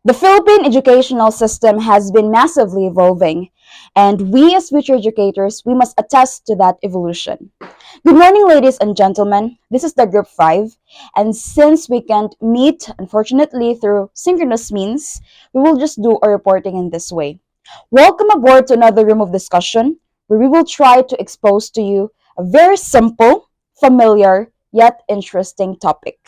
The Philippine educational system has been massively evolving, and we as future educators, we must attest to that evolution. Good morning, ladies and gentlemen. This is the group 5, and since we can't meet, unfortunately, through synchronous means, we will just do our reporting in this way. Welcome aboard to another room of discussion where we will try to expose to you a very simple, familiar, yet interesting topic.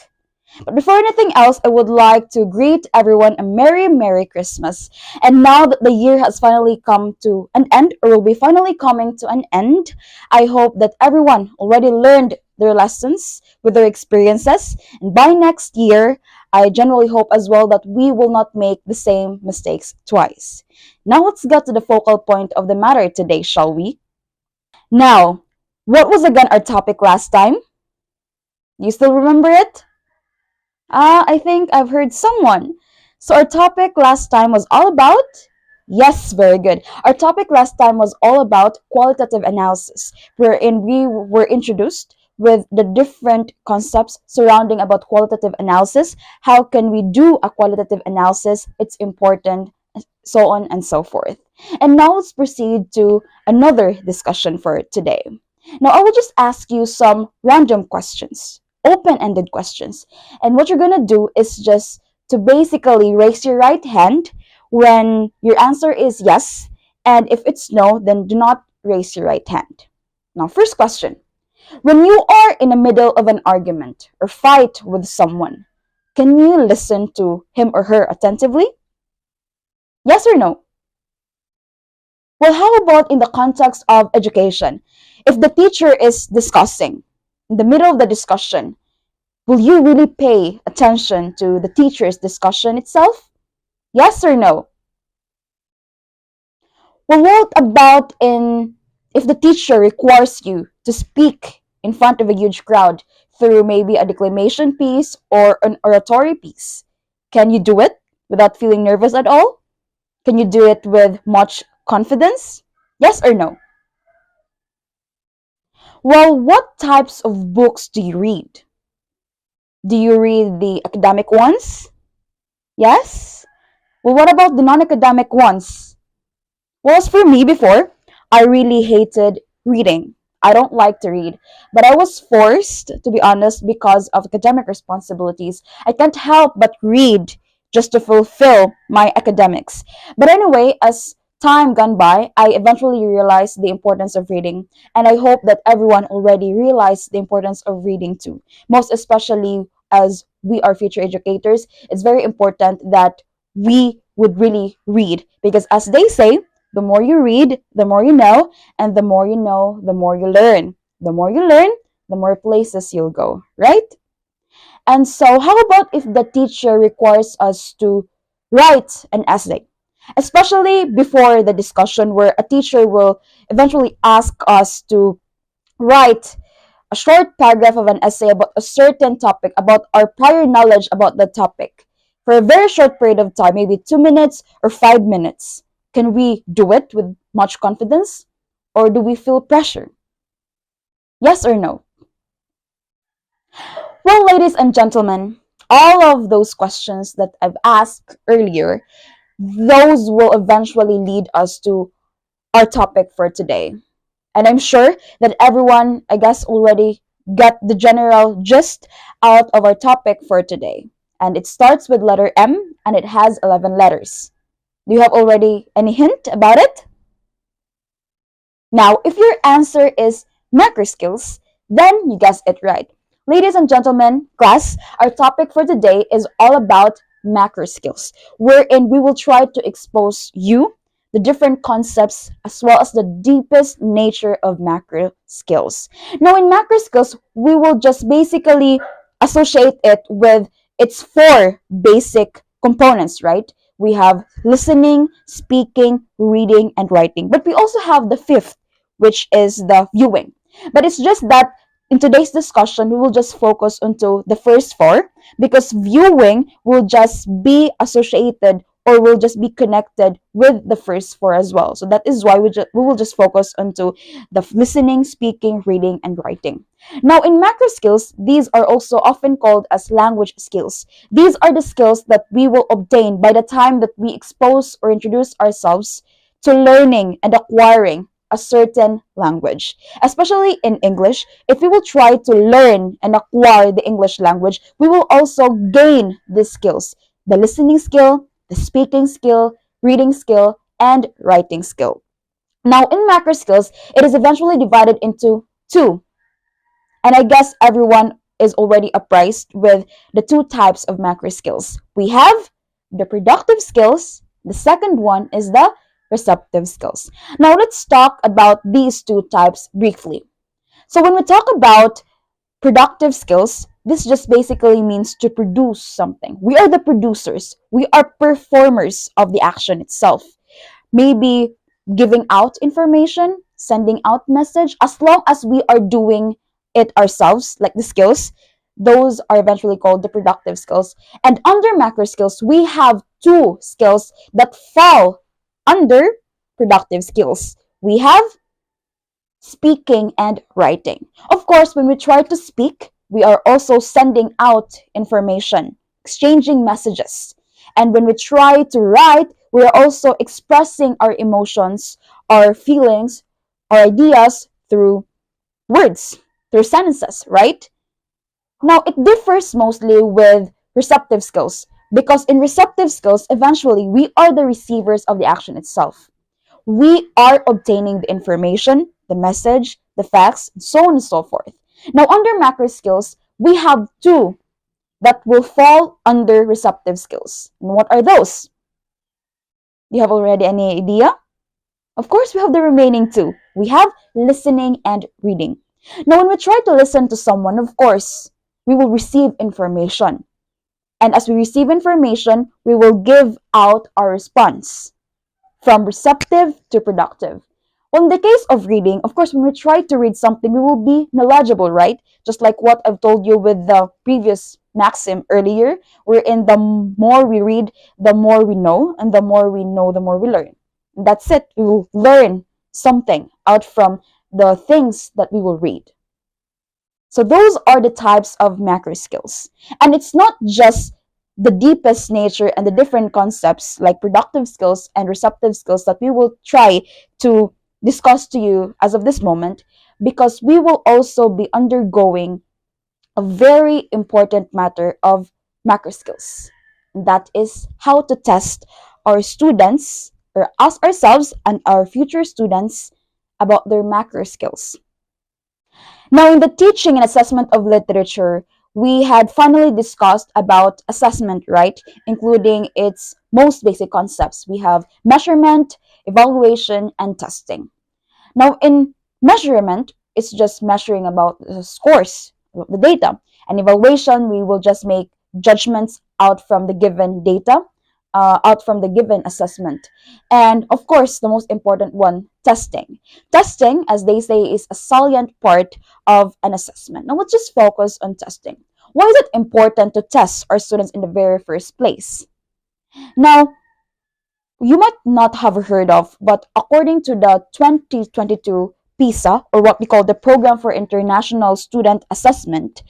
But before anything else, I would like to greet everyone a Merry Christmas. And now that the year has finally come to an end, or will be finally coming to an end, I hope that everyone already learned their lessons with their experiences. And by next year, I generally hope as well that we will not make the same mistakes twice. Now let's get to the focal point of the matter today, shall we? Now, what was again our topic last time? You still remember it? I think I've heard someone. So our topic last time was all about. Yes, very good. Our topic last time was all about qualitative analysis, wherein we were introduced with the different concepts surrounding about qualitative analysis. How can we do a qualitative analysis? It's important, so on and so forth. And now let's proceed to another discussion for today. Now I will just ask you some random questions, open-ended questions. And what you're going to do is just to basically raise your right hand when your answer is yes, and if it's no, then do not raise your right hand. Now, first question. When you are in the middle of an argument or fight with someone, can you listen to him or her attentively? Yes or no? Well, how about in the context of education? If the teacher is discussing, in the middle of the discussion, will you really pay attention to the teacher's discussion itself? Yes or no? Well, what about in if the teacher requires you to speak in front of a huge crowd through maybe a declamation piece or an oratory piece? Can you do it without feeling nervous at all? Can you do it with much confidence? Yes or no? Well, what types of books do you read? Do you read the academic ones? Yes? Well, what about the non academic ones? Well, as for me before, I really hated reading. I don't like to read, but I was forced, to be honest, because of academic responsibilities. I can't help but read just to fulfill my academics. But anyway, as time gone by, I eventually realized the importance of reading, and I hope that everyone already realized the importance of reading too. Most especially as we are future educators, it's very important that we would really read because, as they say, the more you read, the more you know, and the more you know, the more you learn. The more you learn, the more places you'll go, right? And so, how about if the teacher requires us to write an essay? Especially before the discussion, where a teacher will eventually ask us to write a short paragraph of an essay about a certain topic, about our prior knowledge about the topic, for a very short period of time, maybe 2 minutes or 5 minutes. Can we do it with much confidence? Or do we feel pressure? Yes or no? Well, ladies and gentlemen, all of those questions that I've asked earlier, those will eventually lead us to our topic for today. And I'm sure that everyone, I guess, already got the general gist out of our topic for today. And it starts with letter M and it has 11 letters. Do you have already any hint about it? Now, if your answer is macro skills, then you guessed it right. Ladies and gentlemen, class, our topic for today is all about macro skills, wherein we will try to expose you the different concepts as well as the deepest nature of macro skills. Now, in macro skills, we will just basically associate it with its four basic components, right? We have listening, speaking, reading, and writing. But we also have the fifth, which is the viewing. But it's just that in today's discussion, we will just focus onto the first four because viewing will just be associated or will just be connected with the first four as well. So that is why we will just focus onto the listening, speaking, reading, and writing. Now, in macro skills, these are also often called as language skills. These are the skills that we will obtain by the time that we expose or introduce ourselves to learning and acquiring a certain language. Especially in English, if we will try to learn and acquire the English language, we will also gain these skills: the listening skill, the speaking skill, reading skill, and writing skill. Now, in macro skills, it is eventually divided into two, and I guess everyone is already apprised with the two types of macro skills. We have the productive skills, the second one is the receptive skills. Now, let's talk about these two types briefly. So, when we talk about productive skills, this just basically means to produce something. We are the producers, we are performers of the action itself. Maybe giving out information, sending out message, as long as we are doing it ourselves, like the skills, those are eventually called the productive skills. And under macro skills, we have two skills that fall under productive skills. We have speaking and writing. Of course, when we try to speak, we are also sending out information, exchanging messages. And when we try to write, we are also expressing our emotions, our feelings, our ideas through words, through sentences, right? Now, it differs mostly with receptive skills because in receptive skills, eventually, we are the receivers of the action itself. We are obtaining the information, the message, the facts, and so on and so forth. Now, under macro skills, we have two that will fall under receptive skills. And what are those? Do you have already any idea? Of course, we have the remaining two. We have listening and reading. Now, when we try to listen to someone, of course, we will receive information. And as we receive information, we will give out our response from receptive to productive. Well, in the case of reading, of course, when we try to read something, we will be knowledgeable, right? Just like what I've told you with the previous maxim earlier, wherein the more we read, the more we know, and the more we know, the more we learn. And that's it. We will learn something out from the things that we will read. So those are the types of macro skills. And it's not just the deepest nature and the different concepts like productive skills and receptive skills that we will try to discuss to you as of this moment, because we will also be undergoing a very important matter of macro skills. That is how to test our students or us ourselves and our future students about their macro skills. Now, in the teaching and assessment of literature, we had finally discussed about assessment, right? Including its most basic concepts. We have measurement, evaluation, and testing. Now, in measurement, it's just measuring about the scores, the data. And evaluation, we will just make judgments out from the given data, out from the given assessment. And of course, the most important one, testing. Testing, as they say, is a salient part of an assessment. Now, let's just focus on testing. Why is it important to test our students in the very first place? Now, you might not have heard of, but according to the 2022 PISA, or what we call the Program for International Student Assessment,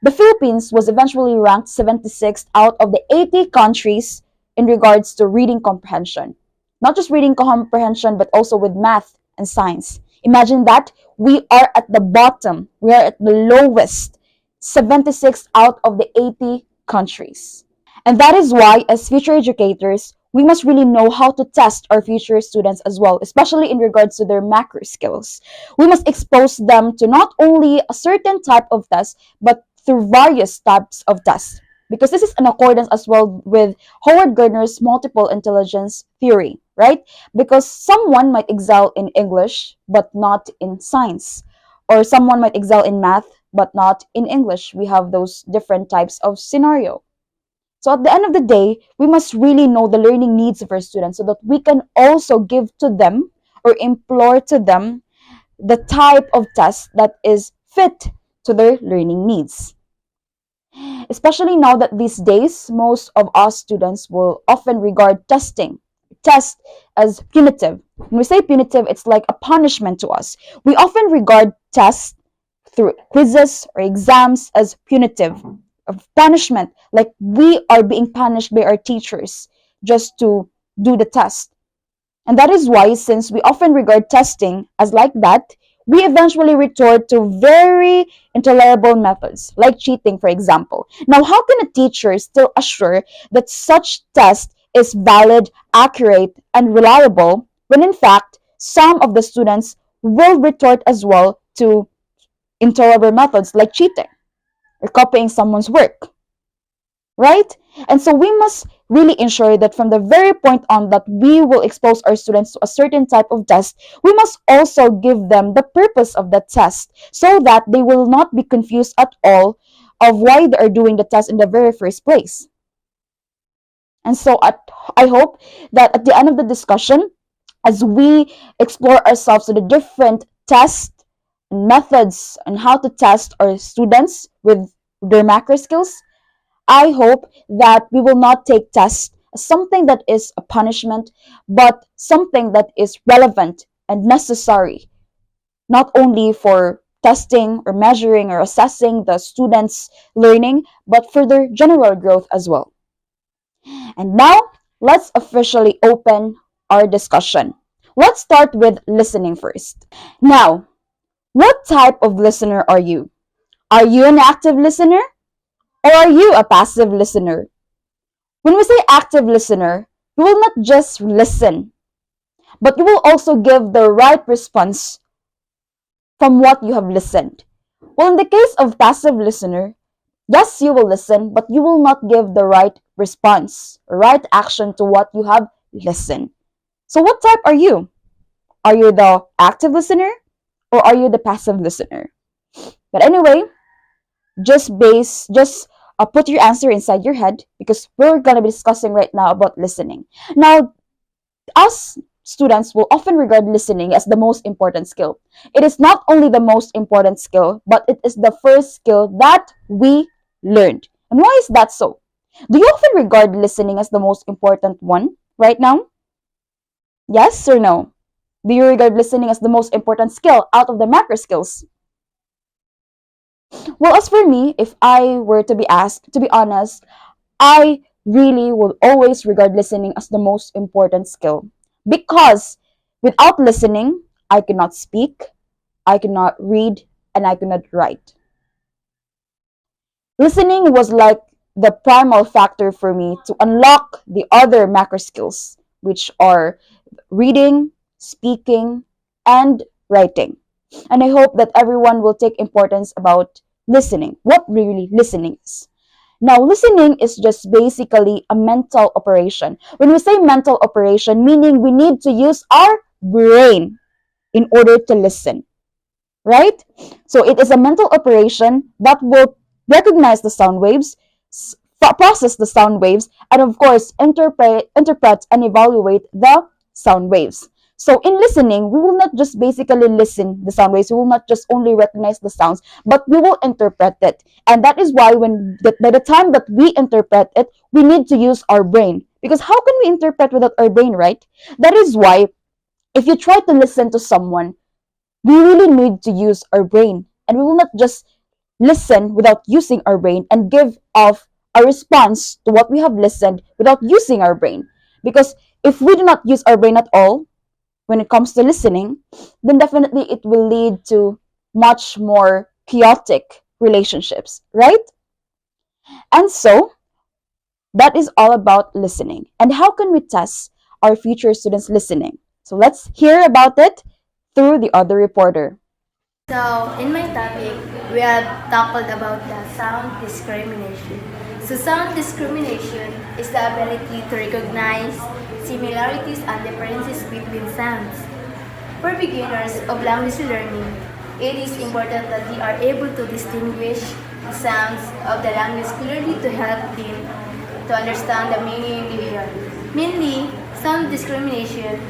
the Philippines was eventually ranked 76th out of the 80 countries in regards to reading comprehension. Not just reading comprehension, but also with math and science. Imagine that we are at the bottom, we are at the lowest, 76 out of the 80 countries. And that is why, as future educators, we must really know how to test our future students as well, especially in regards to their macro skills. We must expose them to not only a certain type of test, but through various types of tests. Because this is in accordance as well with Howard Gardner's multiple intelligence theory, right? Because someone might excel in English, but not in science. Or someone might excel in math, but not in English. We have those different types of scenario. So at the end of the day, we must really know the learning needs of our students so that we can also give to them or implore to them the type of test that is fit to their learning needs. Especially now that these days, most of us students will often regard test as punitive. When we say punitive, it's like a punishment to us. We often regard tests through quizzes or exams as punitive, of punishment, like we are being punished by our teachers just to do the test. And that is why, since we often regard testing as like that, we eventually resort to very intolerable methods, like cheating, for example. Now, how can a teacher still assure that such test is valid, accurate, and reliable when in fact some of the students will retort as well to intolerable methods like cheating or copying someone's work, right? And so we must really ensure that from the very point on that we will expose our students to a certain type of test, we must also give them the purpose of the test so that they will not be confused at all of why they are doing the test in the very first place. And so I hope that at the end of the discussion, as we explore ourselves to the different tests and methods and how to test our students with their macro skills, I hope that we will not take tests as something that is a punishment, but something that is relevant and necessary, not only for testing or measuring or assessing the students' learning, but for their general growth as well. And now, let's officially open our discussion. Let's start with listening first. Now, what type of listener are you? Are you an active listener or are you a passive listener? When we say active listener, you will not just listen, but you will also give the right response from what you have listened. Well, in the case of passive listener, yes, you will listen, but you will not give the right response, right action to what you have listened. So what type are you? Are you the active listener or are you the passive listener? But anyway, just put your answer inside your head because we're going to be discussing right now about listening. Now, us students will often regard listening as the most important skill. It is not only the most important skill, but it is the first skill that we learned. And why is that so? Do you often regard listening as the most important one right now? Yes or no? Do you regard listening as the most important skill out of the macro skills? Well, as for me, if I were to be asked, to be honest, I really will always regard listening as the most important skill. Because without listening, I cannot speak, I cannot read, and I cannot write. Listening was like the primal factor for me to unlock the other macro skills, which are reading, speaking, and writing. And I hope that everyone will take importance about listening, what really listening is. Now, listening is just basically a mental operation. When we say mental operation, meaning we need to use our brain in order to listen, right? So it is a mental operation that will recognize the sound waves, process the sound waves, and of course, interpret and evaluate the sound waves. So in listening, we will not just basically listen the sound waves. We will not just only recognize the sounds, but we will interpret it. And that is why by the time that we interpret it, we need to use our brain. Because how can we interpret without our brain, right? That is why if you try to listen to someone, we really need to use our brain. And we will not just listen without using our brain and give off a response to what we have listened without using our brain. Because if we do not use our brain at all when it comes to listening, then definitely it will lead to much more chaotic relationships, right? And so that is all about listening. And how can we test our future students' listening? So let's hear about it through the other reporter. So, in my topic, we have tackled about the sound discrimination. So, sound discrimination is the ability to recognize similarities and differences between sounds. For beginners of language learning, it is important that they are able to distinguish the sounds of the language clearly to help them to understand the meaning they hear. Mainly, sound discrimination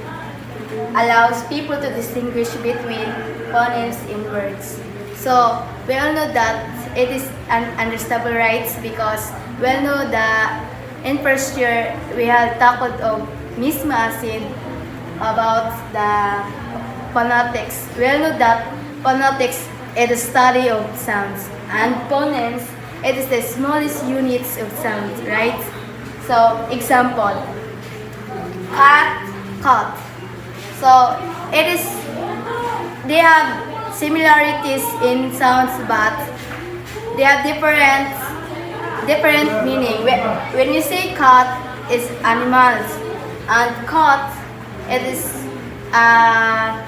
allows people to distinguish between phonemes in words. So, we all know that it is understandable, right? Because well know that in first year we have tackled of Miss Masin about the phonetics. Well know that phonetics is the study of sounds and phonetics it is the smallest units of sounds, right? So example, cat, cat. So it is they have similarities in sounds but they have different meaning. When you say cat is animals and cat it is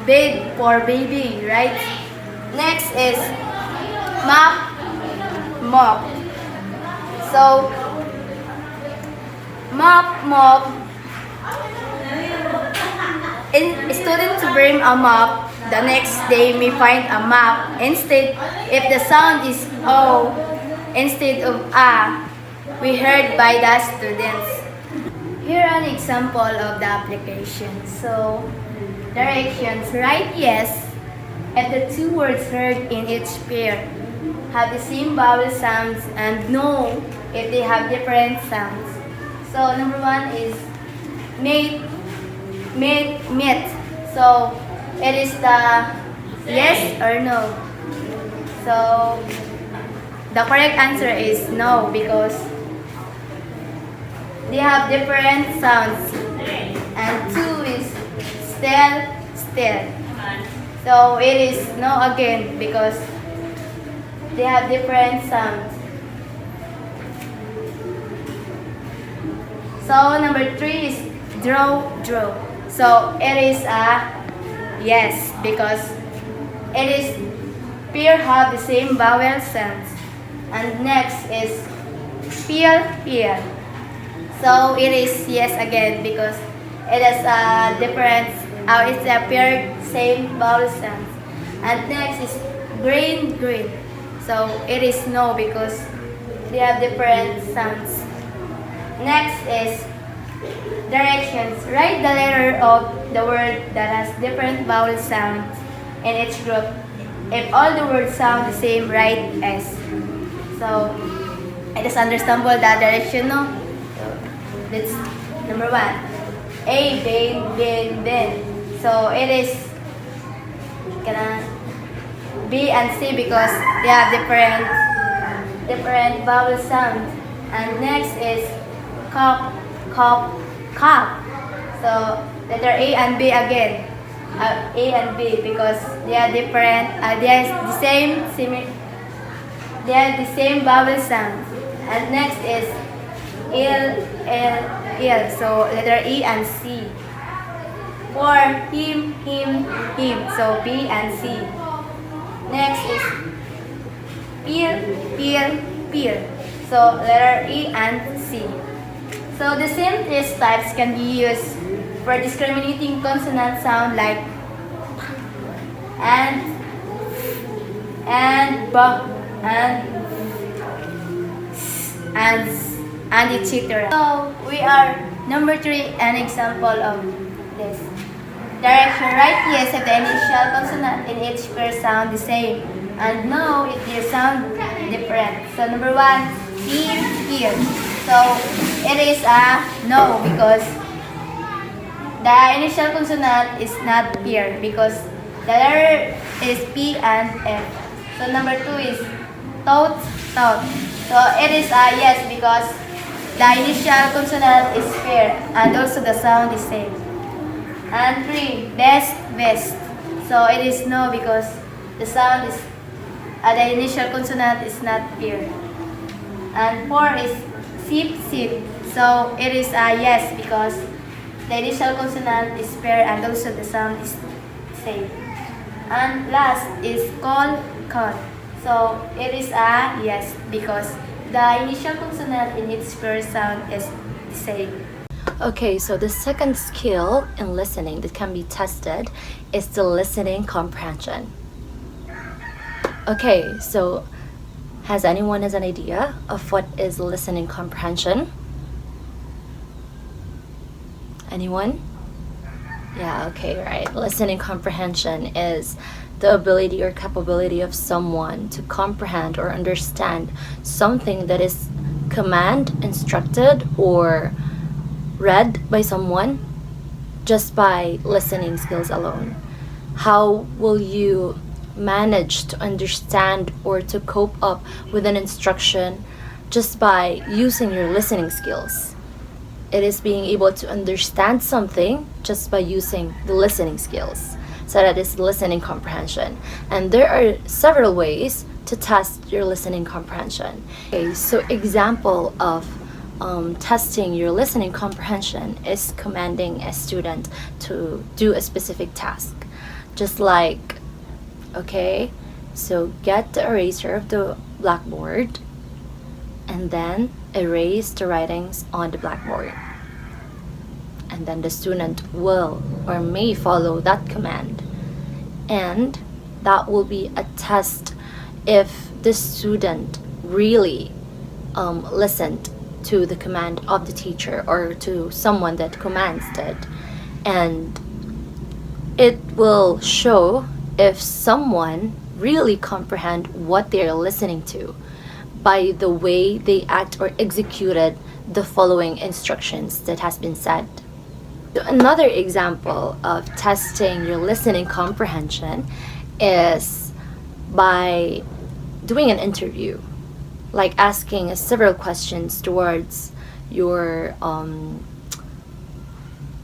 bed for baby, right? Next is mop, mop. So mop. In student to bring a map, the next day may find a map. Instead, if the sound is O instead of A, we heard by the students. Here are an example of the application. So, directions, write yes if the two words heard in each pair have the same vowel sounds and no if they have different sounds. So, number one is mate, meet. So it is the yes or no. So the correct answer is no because they have different sounds. And two is still. So it is no again because they have different sounds. So number three is draw. So it is a yes because it is pair have the same vowel sounds. And next is peel. So it is yes again because it is a different it's a pair same vowel sounds. And next is green. So it is no because they have different sounds. Next is directions. Write the letter of the word that has different vowel sounds in each group. If all the words sound the same, write S. So, it is understandable that direction, no? So, that's number one. A, bin. So, it is B and C because they have different vowel sounds. And next is cup. So letter A and B again. A and B because they are different. They have the same vowel sound. And next is il. So letter E and C. For him. So B and C. Next is peel. So letter E and C. So the same three types can be used for discriminating consonant sound like and b and etc. So we are number three an example of this. Direction, write yes if the initial consonant in each pair sound the same and no if they sound different. So number one, here. So it is a no because the initial consonant is not pair because the letter is P and F. So number two is tout. So it is a yes because the initial consonant is pair and also the sound is same. And three, best. So it is no because the sound is the initial consonant is not pair. And four is sip. So it is a yes because the initial consonant is pair and also the sound is same. And last is call. So it is a yes because the initial consonant in its first sound is the same. Okay, so the second skill in listening that can be tested is the listening comprehension. Okay, so has anyone has an idea of what is listening comprehension? Anyone? Yeah, okay, right. Listening comprehension is the ability or capability of someone to comprehend or understand something that is command instructed or read by someone just by listening skills alone? How will you manage to understand or to cope up with an instruction just by using your listening skills? It is being able to understand something just by using the listening skills. So that is listening comprehension. And there are several ways to test your listening comprehension. Okay, so example of testing your listening comprehension is commanding a student to do a specific task. Just like, okay, so get the eraser of the blackboard and then erase the writings on the blackboard. And then the student will or may follow that command. And that will be a test if the student really listened to the command of the teacher or to someone that commands it. And it will show if someone really comprehend what they're listening to by the way they act or executed the following instructions that has been said. So another example of testing your listening comprehension is by doing an interview, like asking several questions towards your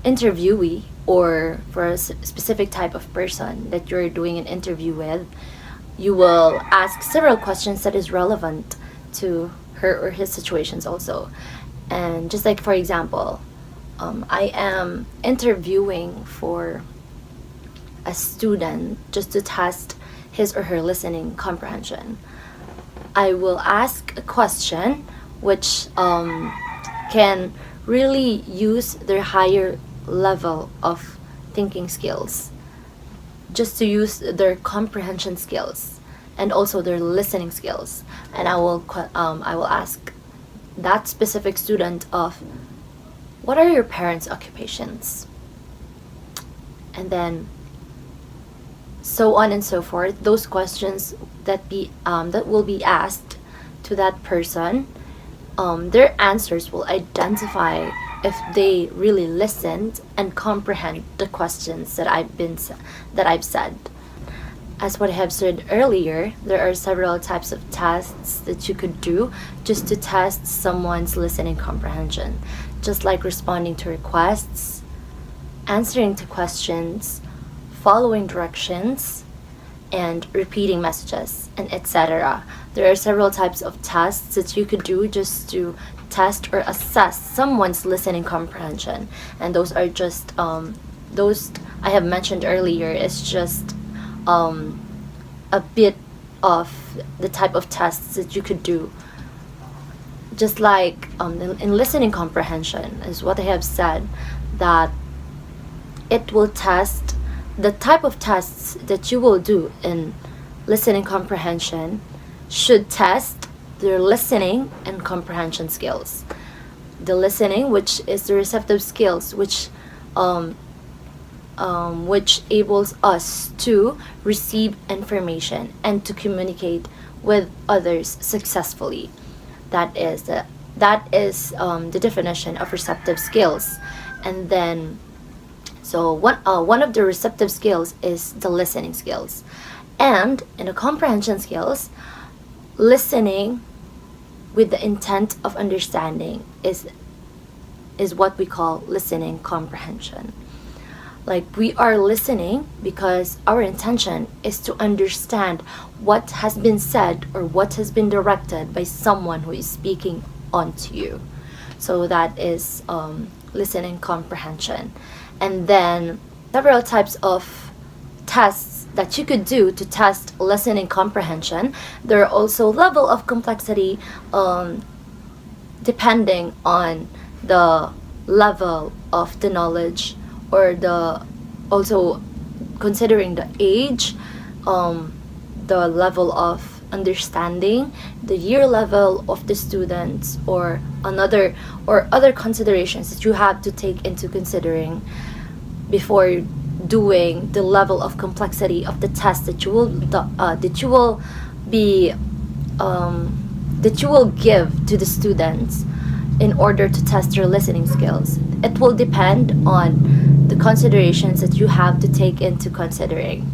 interviewee, or for a specific type of person that you're doing an interview with. You will ask several questions that is relevant to her or his situations also. And just like, for example, I am interviewing for a student just to test his or her listening comprehension. I will ask a question which can really use their higher level of thinking skills, just to use their comprehension skills and also their listening skills. And I will ask that specific student of, what are your parents' occupations? And then so on and so forth. Those questions that will be asked to that person, their answers will identify if they really listened and comprehend the questions that I've said. As what I have said earlier, there are several types of tests that you could do just to test someone's listening comprehension, just like responding to requests, answering to questions, following directions, and repeating messages, and etc. There are several types of tests that you could do just to test or assess someone's listening comprehension. And those are just, those I have mentioned earlier is just a bit of the type of tests that you could do. Just like in listening comprehension, is what I have said, that it will test the type of tests that you will do in listening comprehension should test their listening and comprehension skills. The listening, which is the receptive skills, which enables us to receive information and to communicate with others successfully. That is the definition of receptive skills. And then, so one of the receptive skills is the listening skills, and in the comprehension skills, listening with the intent of understanding is what we call listening comprehension. Like, we are listening because our intention is to understand what has been said or what has been directed by someone who is speaking onto you. So that is listening comprehension. And then several types of tests that you could do to test listening comprehension. There are also level of complexity depending on the level of the knowledge, or also considering the age, the level of understanding, the year level of the students, or other considerations that you have to take into considering before doing the level of complexity of the test that you will be that you will give to the students in order to test your listening skills. It will depend on the considerations that you have to take into considering.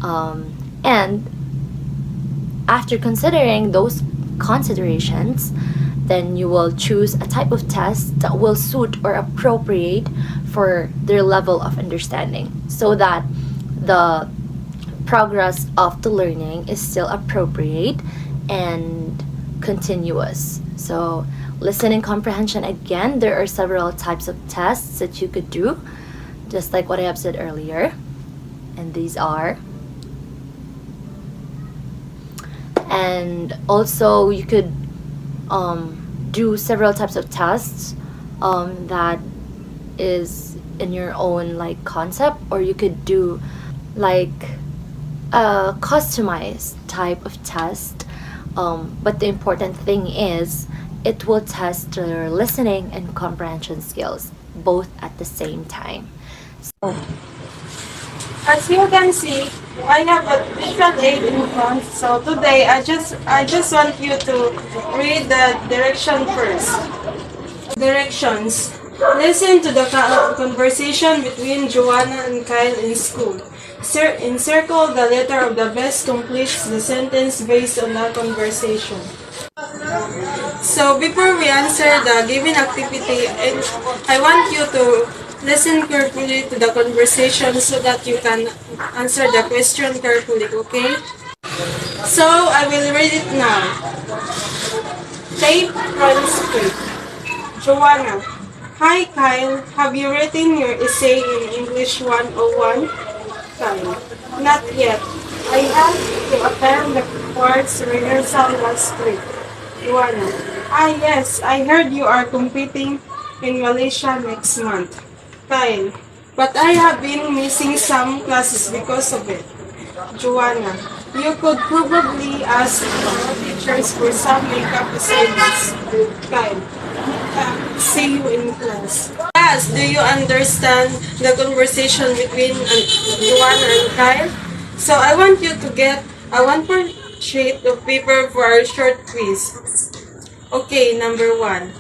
And after considering those considerations, then you will choose a type of test that will suit or appropriate for their level of understanding so that the progress of the learning is still appropriate and continuous. So, listening comprehension, again, there are several types of tests that you could do, just like what I have said earlier. And these are. And also, you could do several types of tests that is in your own like concept, or you could do like a customized type of test. But the important thing is it will test your listening and comprehension skills both at the same time. As you can see, I have a visual aid in front. So today, I just want you to read the direction first. Directions. Listen to the conversation between Joanna and Kyle in school. Encircle the letter of the best completes the sentence based on the conversation. So before we answer the given activity, I want you to listen carefully to the conversation so that you can answer the question carefully, okay? So I will read it now. Tape transcript. Joanna. Hi Kyle, have you written your essay in English 101? Kyle. Not yet. I had to attend the course rehearsal last week. Joanna. Ah yes, I heard you are competing in Malaysia next month. Kyle. But I have been missing some classes because of it. Joanna. You could probably ask our teachers for some makeup assignments. Kyle. See you in class. Class, do you understand the conversation between Joanna and Kyle? So I want you to get a one-part sheet of paper for our short quiz. Okay, number one.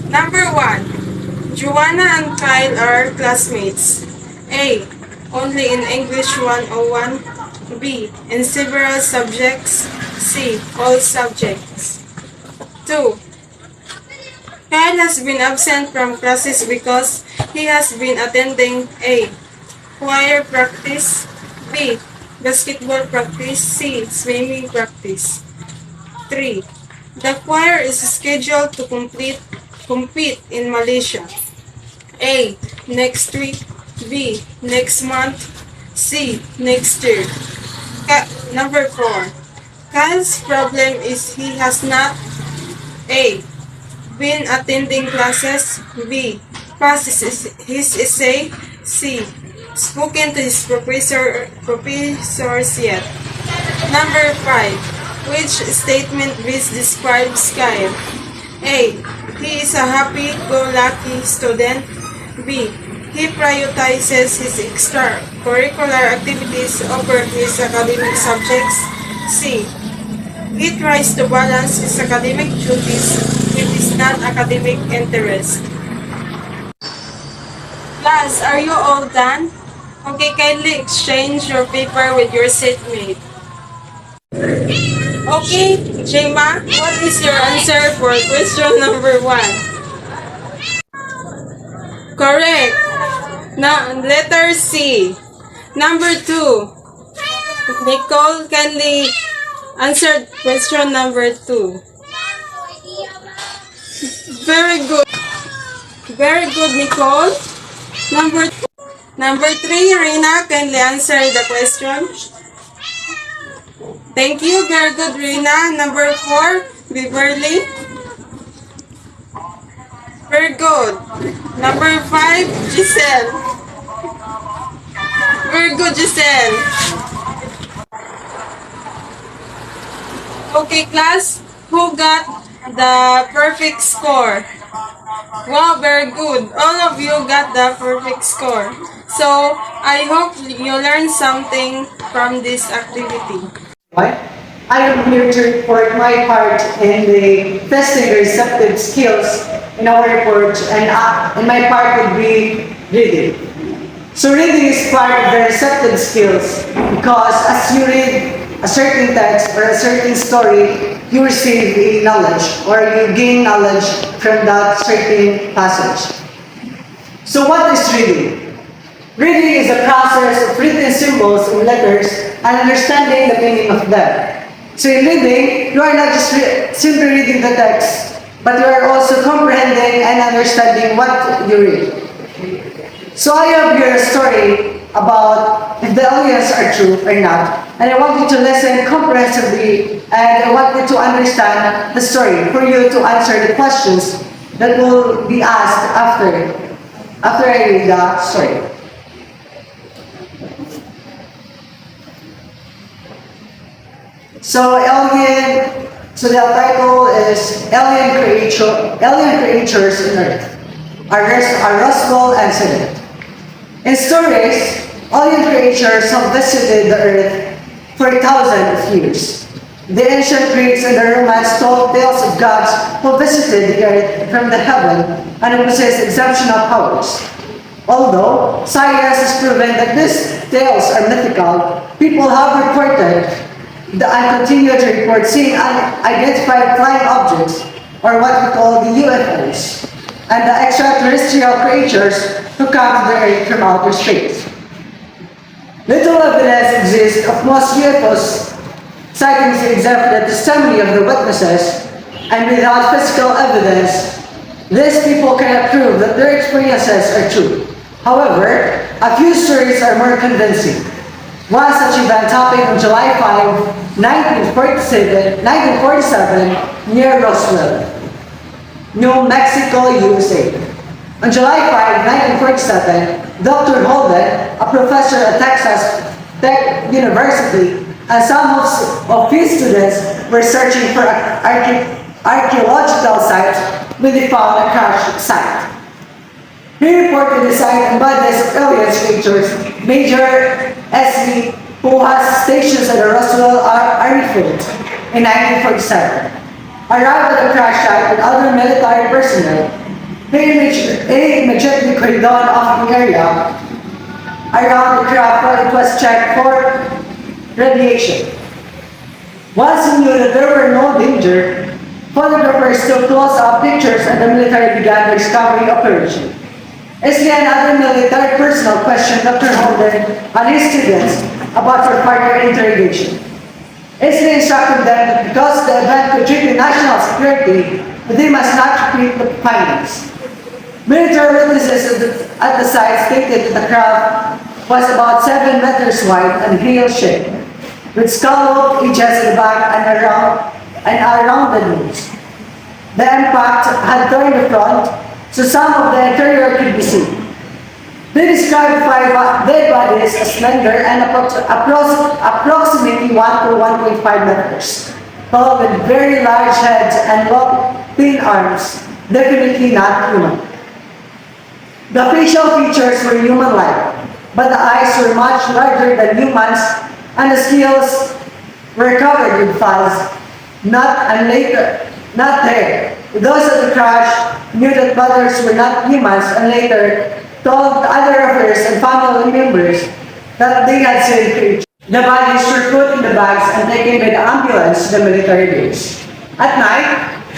Number one. Joanna and Kyle are classmates. A. Only in English 101. B. In several subjects. C. All subjects. 2. Kyle has been absent from classes because he has been attending A. Choir practice. B. Basketball practice. C. Swimming practice. 3. The choir is scheduled to compete in Malaysia. A. Next week. B. Next month. C. Next year. Number 4. Kyle's problem is he has not A. Been attending classes. B. Passed his essay. C. Spoken to his professors yet. Number 5. Which statement best describes Kyle? A. He is a happy-go-lucky student. B. He prioritizes his extracurricular activities over his academic subjects. C. He tries to balance his academic duties with his non-academic interests. Class, are you all done? Okay, kindly exchange your paper with your seatmate. Okay, Jema, what is your answer for question number 1? Correct. Now, letter C. Number 2. Nicole, kindly answer question number 2. Very good. Very good, Nicole. Number 3, Rina, kindly answer the question. Thank you. Very good, Rina. Number 4, Beverly. Very good. Number 5, Giselle. Very good, Giselle. Okay, class, who got the perfect score? Wow, very good. All of you got the perfect score. So, I hope you learned something from this activity. Right? I am here to report my part in the testing the receptive skills in our report, and my part would be reading. So reading is part of the receptive skills because as you read a certain text or a certain story, you receive a knowledge or you gain knowledge from that certain passage. So what is reading? Reading is a process of written symbols and letters and understanding the meaning of them. So in reading, you are not just simply reading the text, but you are also comprehending and understanding what you read. So I have here a story about if the aliens are true or not. And I want you to listen comprehensively and I want you to understand the story for you to answer the questions that will be asked after I read the story. So the title is Alien Creatures in Earth. Are Roswell and Sedent. In stories, alien creatures have visited the Earth for thousands of years. The ancient Greeks and the Romans told tales of gods who visited the Earth from the heaven and who possessed exceptional powers. Although science has proven that these tales are mythical, people have reported and continue to report seeing unidentified flying objects, or what we call the UFOs, and the extraterrestrial creatures who come to the Earth from outer space. Little evidence exists of most UFOs sightings except the testimony of the witnesses, and without physical evidence, these people cannot prove that their experiences are true. However, a few stories are more convincing. One such event happened on July 5, 1947, near Roswell, New Mexico, USA. On July 5, 1947, Dr. Holden, a professor at Texas Tech University, and some of his students were searching for archaeological sites when they found a crashed site. He reported the site and bodies of alien creatures, Major S.B., who has stations at the Roswell Army Field in 1947. Arrived at the crash site with other military personnel. He immediately cordoned off the area around the craft while it was checked for radiation. Once he knew that there were no danger, photographers took close-up pictures and the military began the discovery operation. Isley and other military personnel questioned Dr. Holden and his students about for further interrogation. Isley instructed them that because the event could threaten national security, they must not repeat the findings. Military witnesses at the site stated that the craft was about 7 meters wide and heel-shaped, with scalloped edges at the back and around the nose. The impact had turned the front, so some of the interior could be seen. They described 5 dead bodies as slender and approximately 1 to 1.5 meters, tall with very large heads and long, thin arms, definitely not human. The facial features were human-like, but the eyes were much larger than humans and the scales were covered with fuzz, not there. Those at the crash knew that brothers were not humans and later told other officers and family members that they had seen creatures. The bodies were put in the bags and taken by the ambulance to the military base. At night,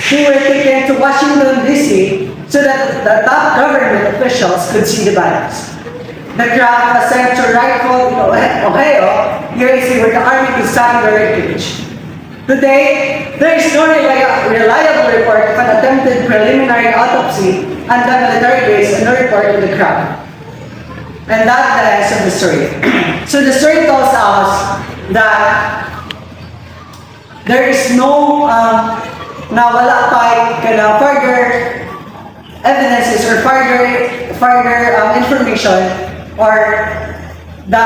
they were taken to Washington, D.C. so that the top government officials could see the bodies. The craft was sent to Wright Field in Ohio, USA, where the Army could study the wreckage. Today, there is no reliable report of an attempted preliminary autopsy at the military base and no report of the craft. And that's the rest of the story. So the story tells us that there is no na wala pa further evidences or further information or the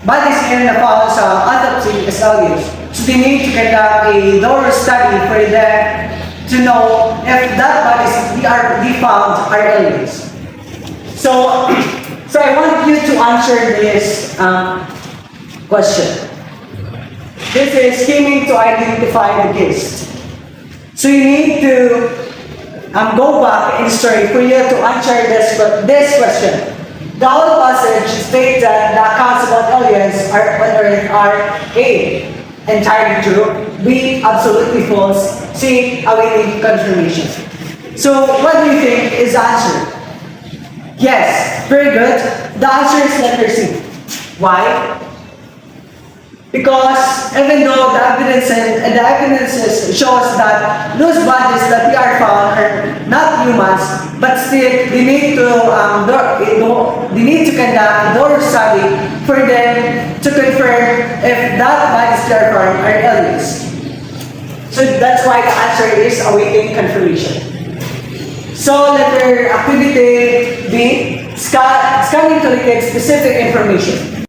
bodies here na found sa autopsy is aliens. So they need to conduct a thorough study for them to know if that bodies we found are aliens. So, so I want you to answer this question. This is scheming to identify the gist. So you need to go back in story for you to answer this question. The whole passage states that the accounts about aliens are A, entirely true, B, absolutely false, C, awaiting confirmation. So what do you think is the answer? Yes, very good. The answer is letter C. Why? Because even though the evidences shows that those bodies that we are found are not humans, but still they need to conduct a thorough study for them to confirm if that bodies they are found are aliens. So that's why the answer is awaiting confirmation. So letter activity B, scanning to locate specific information.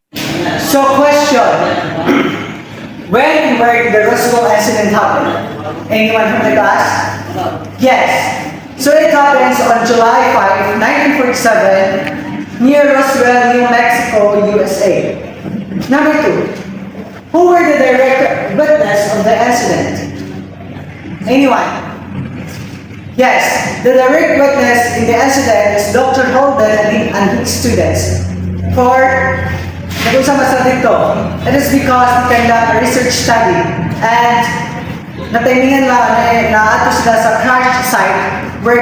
So question. When and where did the Roswell incident happen? Anyone from the class? Yes. So it happens on July 5, 1947, near Roswell, New Mexico, USA. Number 2. Who were the direct witness of the incident? Anyone? Yes, the direct witness in the incident is Dr. Holden and his students. Nag-usama sa dito. It is because we conduct a research study and natimingan lang na ato sila sa crash site where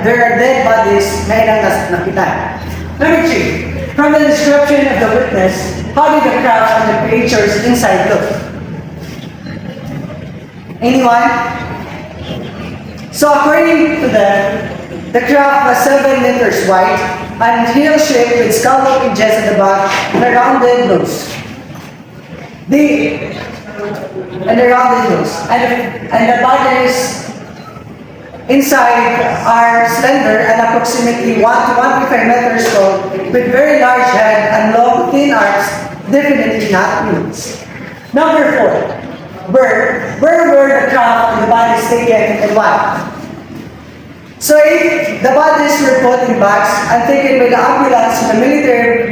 there are dead bodies na ilang nakita. Number 3. From the description of the witness, how did the craft and the creatures inside look? Anyone? So according to them, the craft was 7 meters wide and heel-shaped with scallop edges at the back and a rounded nose. And the bodies inside are slender and approximately 1 to 1.5 meters tall with very large head and long thin arms, definitely not humans. Number 4. Where were the craft and the bodies taken and why? So if the bodies were put in bags and taken by the ambulance to the military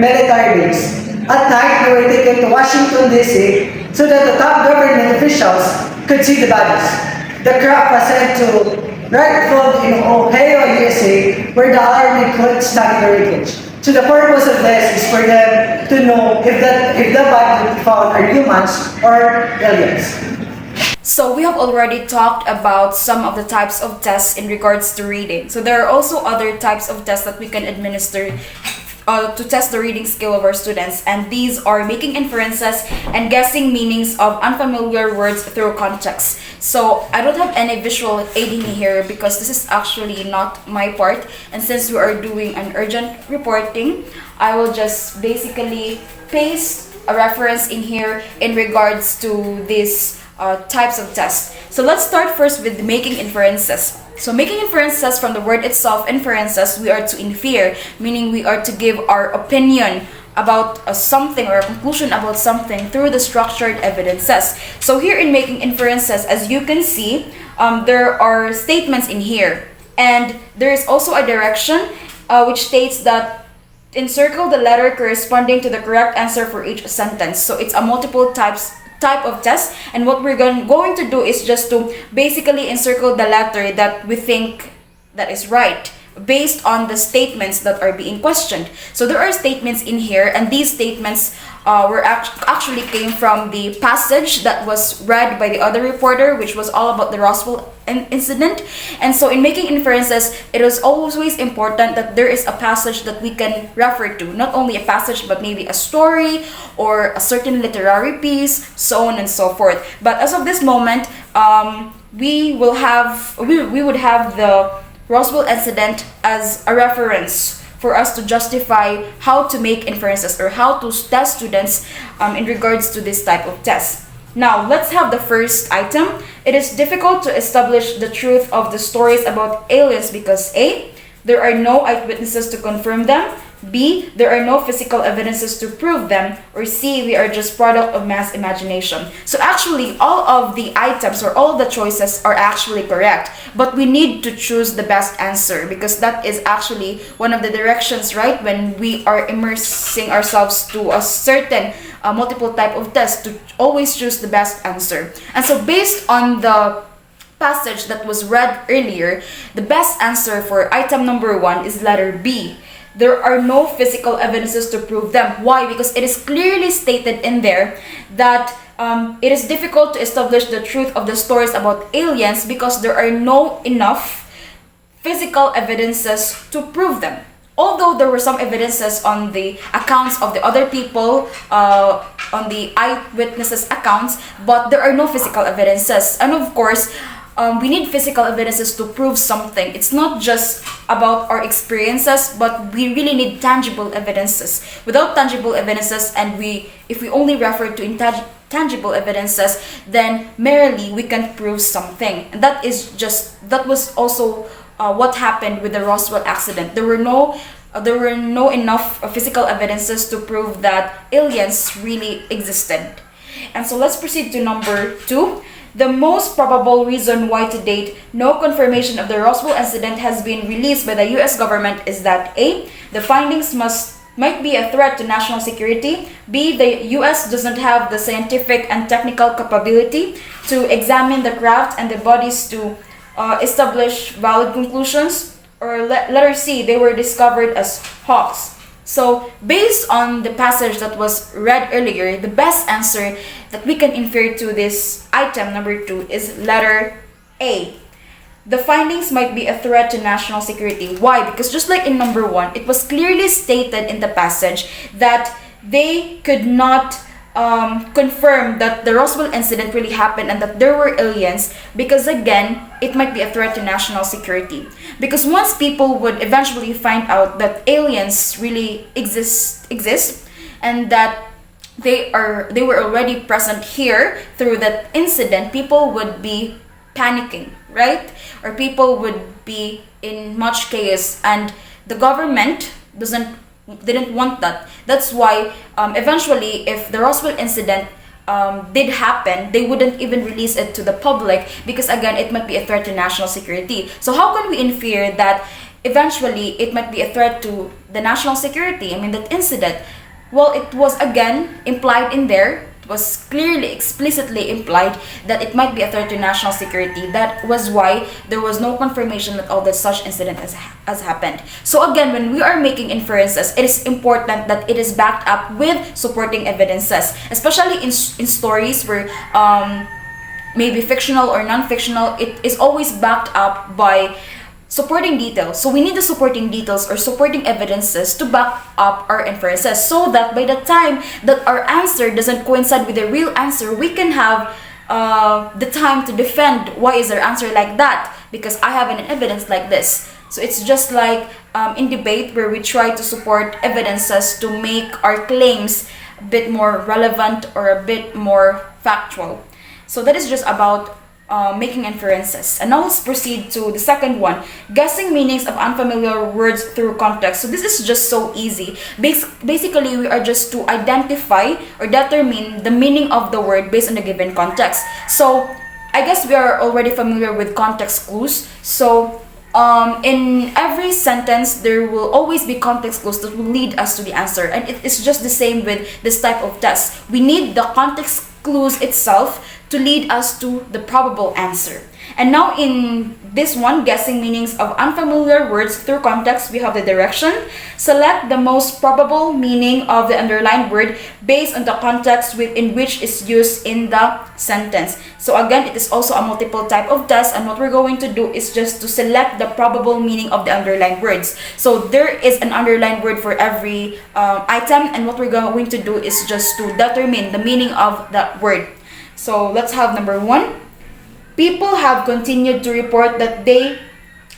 base, at night they were taken to Washington, D.C. so that the top government officials could see the bodies. The craft was sent to Receptive in Ohio, USA, where the Army could study the wreckage. So the purpose of this is for them to know if the bodies found are humans or aliens. So we have already talked about some of the types of tests in regards to reading. So there are also other types of tests that we can administer to test the reading skill of our students, and these are making inferences and guessing meanings of unfamiliar words through context. So I don't have any visual aiding me here because this is actually not my part, and since we are doing an urgent reporting, I will just basically paste a reference in here in regards to these types of tests. So let's start first with making inferences. So making inferences, from the word itself, inferences, we are to infer, meaning we are to give our opinion about something or a conclusion about something through the structured evidences. So here in making inferences, as you can see, there are statements in here, and there is also a direction which states that encircle the letter corresponding to the correct answer for each sentence. So it's a multiple type of test, and what we're going to do is just to basically encircle the letter that we think that is right based on the statements that are being questioned. So there are statements in here, and these statements actually came from the passage that was read by the other reporter, which was all about the Roswell incident. And so in making inferences, it is always important that there is a passage that we can refer to, not only a passage but maybe a story or a certain literary piece, so on and so forth. But as of this moment, we would have the Roswell incident as a reference for us to justify how to make inferences or how to test students in regards to this type of test. Now, let's have the first item. It is difficult to establish the truth of the stories about aliens because A, there are no eyewitnesses to confirm them. B, there are no physical evidences to prove them, or C, we are just product of mass imagination. So actually, all of the items or all the choices are actually correct, but we need to choose the best answer because that is actually one of the directions, right? When we are immersing ourselves to a certain multiple type of test, to always choose the best answer. And so based on the passage that was read earlier, the best answer for item number 1 is letter B. There are no physical evidences to prove them. Why? Because it is clearly stated in there that it is difficult to establish the truth of the stories about aliens because there are no enough physical evidences to prove them. Although there were some evidences on the accounts of the other people, on the eyewitnesses' accounts, but there are no physical evidences. And of course, we need physical evidences to prove something. It's not just about our experiences, but we really need tangible evidences. Without tangible evidences, and if we only refer to tangible evidences, then merely we can prove something. And that was also what happened with the Roswell accident. There were no enough physical evidences to prove that aliens really existed. And so let's proceed to number 2. The most probable reason why to date no confirmation of the Roswell incident has been released by the US government is that A, the findings might be a threat to national security. B, the US doesn't have the scientific and technical capability to examine the craft and the bodies to establish valid conclusions. Or letter C, they were discovered as hoax. So, based on the passage that was read earlier, the best answer that we can infer to this item number 2 is letter A. The findings might be a threat to national security. Why? Because just like in number 1, it was clearly stated in the passage that they could not confirm that the Roswell incident really happened and that there were aliens, because again, it might be a threat to national security. Because once people would eventually find out that aliens really exist and that they were already present here through that incident, people would be panicking, right? Or people would be in much chaos, and the government didn't want that. That's why eventually, if the Roswell incident did happen, they wouldn't even release it to the public because again, it might be a threat to national security. So how can we infer that eventually it might be a threat to the national security? I mean, that incident, well, it was again implied in there. It was clearly, explicitly implied that it might be a threat to national security. That was why there was no confirmation that all that such incident has happened. So again, when we are making inferences, it is important that it is backed up with supporting evidences, especially in stories where maybe fictional or non-fictional, it is always backed up by supporting details. So we need the supporting details or supporting evidences to back up our inferences, so that by the time that our answer doesn't coincide with the real answer, we can have the time to defend why is our answer like that, because I have an evidence like this. So it's just like in debate where we try to support evidences to make our claims a bit more relevant or a bit more factual. So that is just about making inferences. And now let's proceed to the second one, guessing meanings of unfamiliar words through context. So this is just so easy. Basically, we are just to identify or determine the meaning of the word based on the given context. So I guess we are already familiar with context clues. So in every sentence, there will always be context clues that will lead us to the answer. And it is just the same with this type of test. We need the context clues itself to lead us to the probable answer. And now in this one, guessing meanings of unfamiliar words through context, we have the direction. Select the most probable meaning of the underlined word based on the context in which it's used in the sentence. So again, it is also a multiple type of test, and what we're going to do is just to select the probable meaning of the underlined words. So there is an underlined word for every item, and what we're going to do is just to determine the meaning of that word. So let's have number 1. People have continued to report that they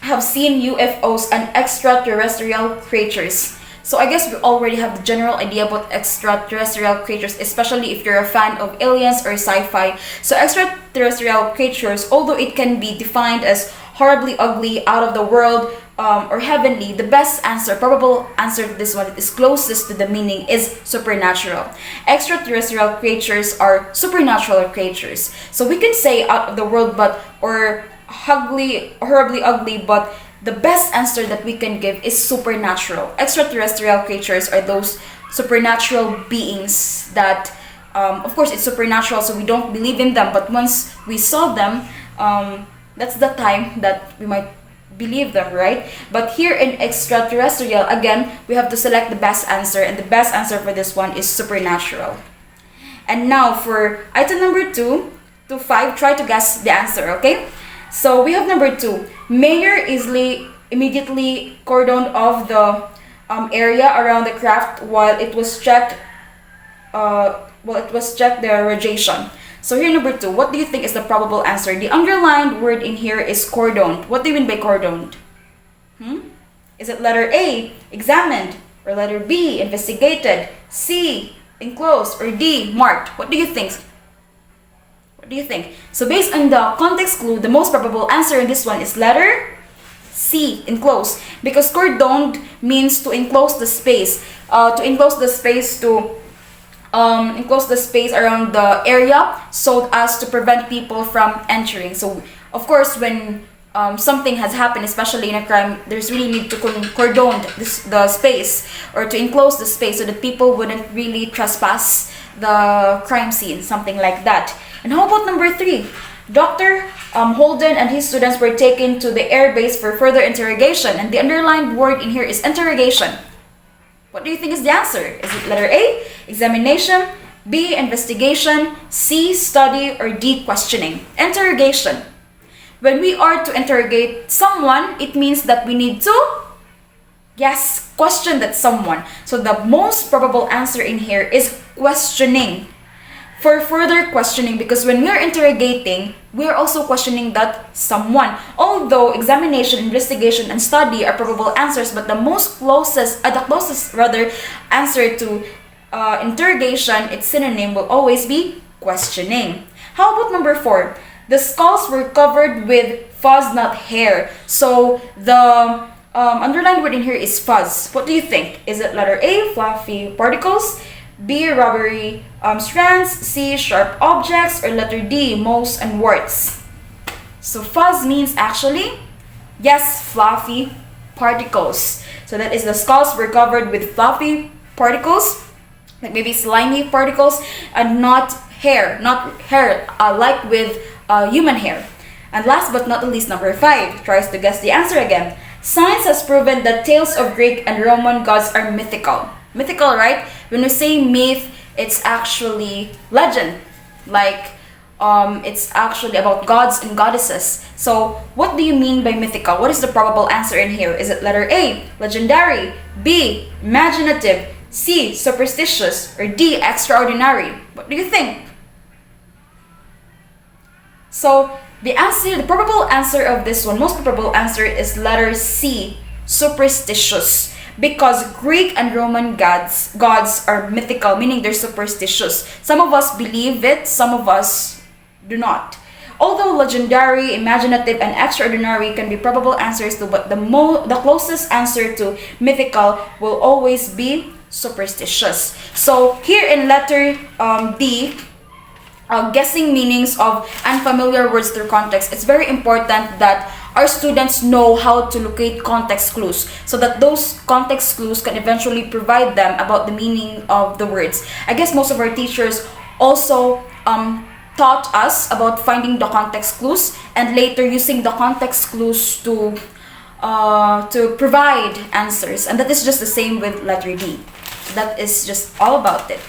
have seen UFOs and extraterrestrial creatures. So I guess we already have the general idea about extraterrestrial creatures, especially if you're a fan of aliens or sci-fi. So extraterrestrial creatures, although it can be defined as horribly ugly, out of the world, or heavenly, the best answer, probable answer to this one that is closest to the meaning is supernatural. Extraterrestrial creatures are supernatural creatures. So we can say out of the world, but or ugly, horribly ugly, but the best answer that we can give is supernatural. Extraterrestrial creatures are those supernatural beings that, of course, it's supernatural, so we don't believe in them. But once we saw them, that's the time that we might believe them, right? But here in extraterrestrial, again, we have to select the best answer, and the best answer for this one is supernatural. And now for item number 2 to 5, try to guess the answer, okay? So we have number 2. Mayor easily immediately cordoned off the area around the craft while it was checked the radiation. So here number 2, what do you think is the probable answer? The underlined word in here is cordoned. What do you mean by cordoned? Is it letter A, examined, or letter B, investigated, C, enclosed, or D, marked? What do you think? What do you think? So based on the context clue, the most probable answer in this one is letter C, enclosed, because cordoned means to enclose the space, enclose the space around the area so as to prevent people from entering. So of course, when something has happened, especially in a crime, there's really need to cordon the space, or to enclose the space so that people wouldn't really trespass the crime scene, something like that. And how about number 3? Dr. Holden and his students were taken to the air base for further interrogation, and the underlined word in here is interrogation. What do you think is the answer? Is it letter A, examination, B, investigation, C, study, or D, questioning? Interrogation. When we are to interrogate someone, it means that we need to, yes, question that someone. So the most probable answer in here is questioning. For further questioning, because when we are interrogating, we are also questioning that someone. Although examination, investigation, and study are probable answers, but the closest answer to interrogation, its synonym will always be questioning. How about number 4? The skulls were covered with fuzz, not hair. So the underlined word in here is fuzz. What do you think? Is it letter A, fluffy particles, B, rubbery strands, C, sharp objects, or letter D, moles and warts? So fuzz means actually, yes, fluffy particles. So that is the skulls were covered with fluffy particles, like maybe slimy particles, and not hair, like with human hair. And last but not least, number 5 tries to guess the answer again. Science has proven that tales of Greek and Roman gods are mythical. Mythical, right? When we say myth, it's actually legend. Like, it's actually about gods and goddesses. So, what do you mean by mythical? What is the probable answer in here? Is it letter A, legendary, B, imaginative, C, superstitious, or D, extraordinary? What do you think? So, the probable answer of this one, most probable answer is letter C, superstitious. Because Greek and Roman gods are mythical, meaning they're superstitious. Some of us believe it, some of us do not. Although legendary, imaginative, and extraordinary can be probable answers to, but the closest answer to mythical will always be superstitious. So here in letter D, guessing meanings of unfamiliar words through context, it's very important that our students know how to locate context clues so that those context clues can eventually provide them about the meaning of the words. I guess most of our teachers also taught us about finding the context clues and later using the context clues to provide answers. And that is just the same with letter D. That is just all about it.